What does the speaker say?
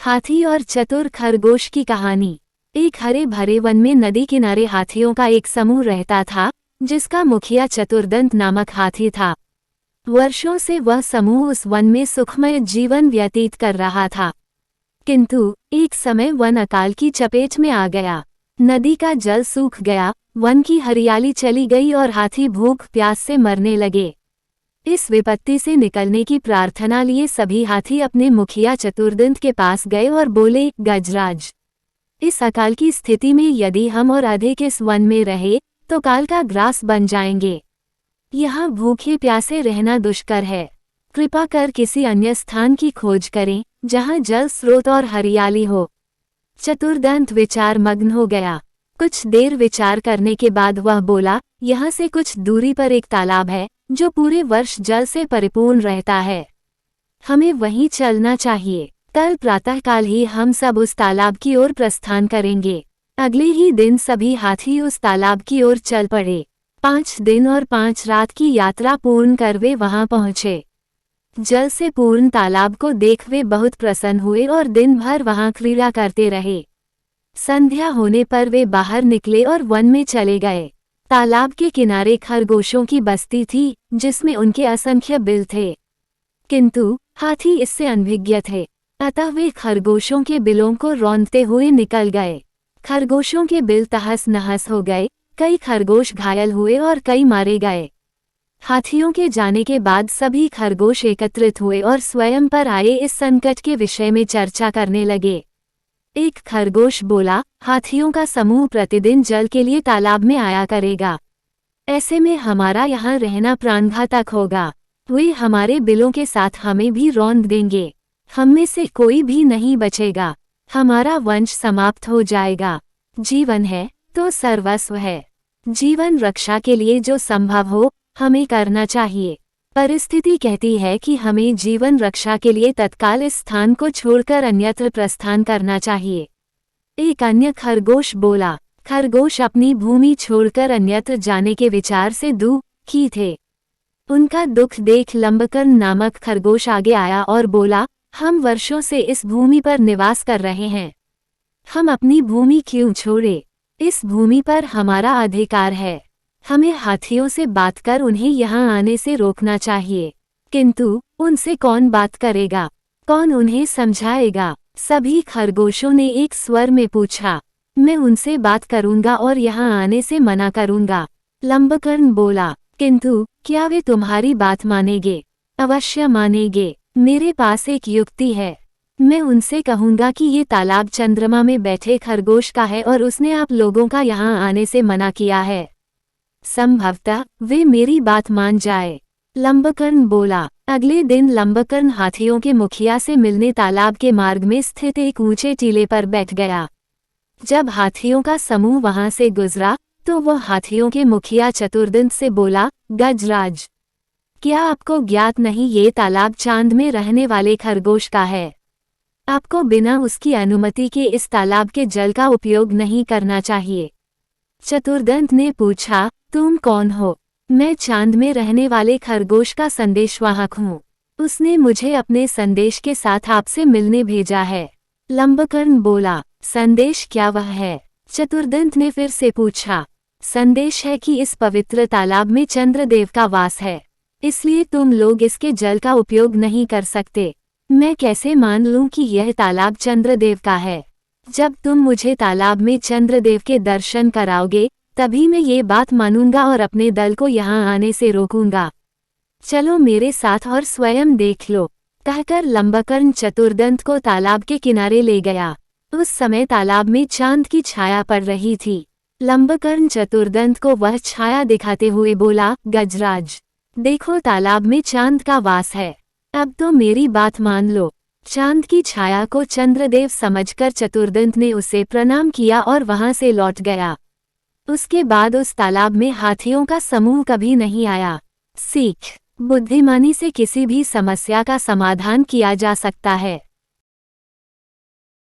हाथी और चतुर खरगोश की कहानी। एक हरे भरे वन में नदी किनारे हाथियों का एक समूह रहता था, जिसका मुखिया चतुर्दंत नामक हाथी था। वर्षों से वह समूह उस वन में सुखमय जीवन व्यतीत कर रहा था। किंतु एक समय वन अकाल की चपेट में आ गया। नदी का जल सूख गया, वन की हरियाली चली गई और हाथी भूख प्यास से मरने लगे। इस विपत्ति से निकलने की प्रार्थना लिए सभी हाथी अपने मुखिया चतुर्दंत के पास गए और बोले, गजराज, इस अकाल की स्थिति में यदि हम और अधिक इस वन में रहे तो काल का ग्रास बन जाएंगे। यहाँ भूखे प्यासे रहना दुष्कर है। कृपा कर किसी अन्य स्थान की खोज करें जहाँ जल स्रोत और हरियाली हो। चतुर्दंत विचार मग्न हो गया। कुछ देर विचार करने के बाद वह बोला, यहाँ से कुछ दूरी पर एक तालाब है जो पूरे वर्ष जल से परिपूर्ण रहता है। हमें वहीं चलना चाहिए। कल प्रातःकाल ही हम सब उस तालाब की ओर प्रस्थान करेंगे। अगले ही दिन सभी हाथी उस तालाब की ओर चल पड़े। 5 दिन और 5 रात की यात्रा पूर्ण कर वे वहां पहुंचे। जल से पूर्ण तालाब को देख वे बहुत प्रसन्न हुए और दिन भर वहां क्रीड़ा करते रहे। संध्या होने पर वे बाहर निकले और वन में चले गए। तालाब के किनारे खरगोशों की बस्ती थी, जिसमें उनके असंख्य बिल थे। किंतु हाथी इससे अनभिज्ञ थे, अतः वे खरगोशों के बिलों को रौंदते हुए निकल गए। खरगोशों के बिल तहस नहस हो गए, कई खरगोश घायल हुए और कई मारे गए। हाथियों के जाने के बाद सभी खरगोश एकत्रित हुए और स्वयं पर आए इस संकट के विषय में चर्चा करने लगे। एक खरगोश बोला, हाथियों का समूह प्रतिदिन जल के लिए तालाब में आया करेगा। ऐसे में हमारा यहाँ रहना प्राणघातक होगा। वे हमारे बिलों के साथ हमें भी रौंद देंगे। हम में से कोई भी नहीं बचेगा। हमारा वंश समाप्त हो जाएगा। जीवन है तो सर्वस्व है। जीवन रक्षा के लिए जो संभव हो हमें करना चाहिए। परिस्थिति कहती है कि हमें जीवन रक्षा के लिए तत्काल इस स्थान को छोड़कर अन्यत्र प्रस्थान करना चाहिए। एक अन्य खरगोश बोला। खरगोश अपनी भूमि छोड़कर अन्यत्र जाने के विचार से दुखी थे। उनका दुख देख लंबकर्ण नामक खरगोश आगे आया और बोला, हम वर्षों से इस भूमि पर निवास कर रहे हैं। हम अपनी भूमि क्यों छोड़े? इस भूमि पर हमारा अधिकार है। हमें हाथियों से बात कर उन्हें यहाँ आने से रोकना चाहिए। किंतु उनसे कौन बात करेगा? कौन उन्हें समझाएगा? सभी खरगोशों ने एक स्वर में पूछा। मैं उनसे बात करूंगा और यहाँ आने से मना करूंगा। लंबकर्ण बोला, किंतु क्या वे तुम्हारी बात मानेंगे? अवश्य मानेंगे। मेरे पास एक युक्ति है। मैं उनसे कहूंगा कि ये तालाब चंद्रमा में बैठे खरगोश का है और उसने आप लोगों का यहाँ आने से मना किया है। संभवतः वे मेरी बात मान जाए। लंबकर्ण बोला। अगले दिन लंबकर्ण हाथियों के मुखिया से मिलने तालाब के मार्ग में स्थित एक ऊंचे टीले पर बैठ गया। जब हाथियों का समूह वहां से गुजरा तो वह हाथियों के मुखिया चतुर्दंत से बोला, गजराज, क्या आपको ज्ञात नहीं ये तालाब चांद में रहने वाले खरगोश का है? आपको बिना उसकी अनुमति के इस तालाब के जल का उपयोग नहीं करना चाहिए। चतुर्दंत ने पूछा, तुम कौन हो? मैं चांद में रहने वाले खरगोश का संदेशवाहक हूँ। उसने मुझे अपने संदेश के साथ आपसे मिलने भेजा है। लंबकर्ण बोला, संदेश क्या वह है? चतुर्दंत ने फिर से पूछा। संदेश है कि इस पवित्र तालाब में चंद्रदेव का वास है, इसलिए तुम लोग इसके जल का उपयोग नहीं कर सकते। मैं कैसे मान लूं कि यह तालाब चंद्रदेव का है? जब तुम मुझे तालाब में चंद्रदेव के दर्शन कराओगे तभी मैं ये बात मानूंगा और अपने दल को यहाँ आने से रोकूंगा। चलो मेरे साथ और स्वयं देख लो। कहकर लंबकर्ण चतुर्दंत को तालाब के किनारे ले गया। उस समय तालाब में चांद की छाया पड़ रही थी। लंबकर्ण चतुर्दंत को वह छाया दिखाते हुए बोला, गजराज, देखो तालाब में चांद का वास है। अब तो मेरी बात मान लो। चांद की छाया को चंद्रदेव समझकर चतुर्दंत ने उसे प्रणाम किया और वहां से लौट गया। उसके बाद उस तालाब में हाथियों का समूह कभी नहीं आया। सीख, बुद्धिमानी से किसी भी समस्या का समाधान किया जा सकता है।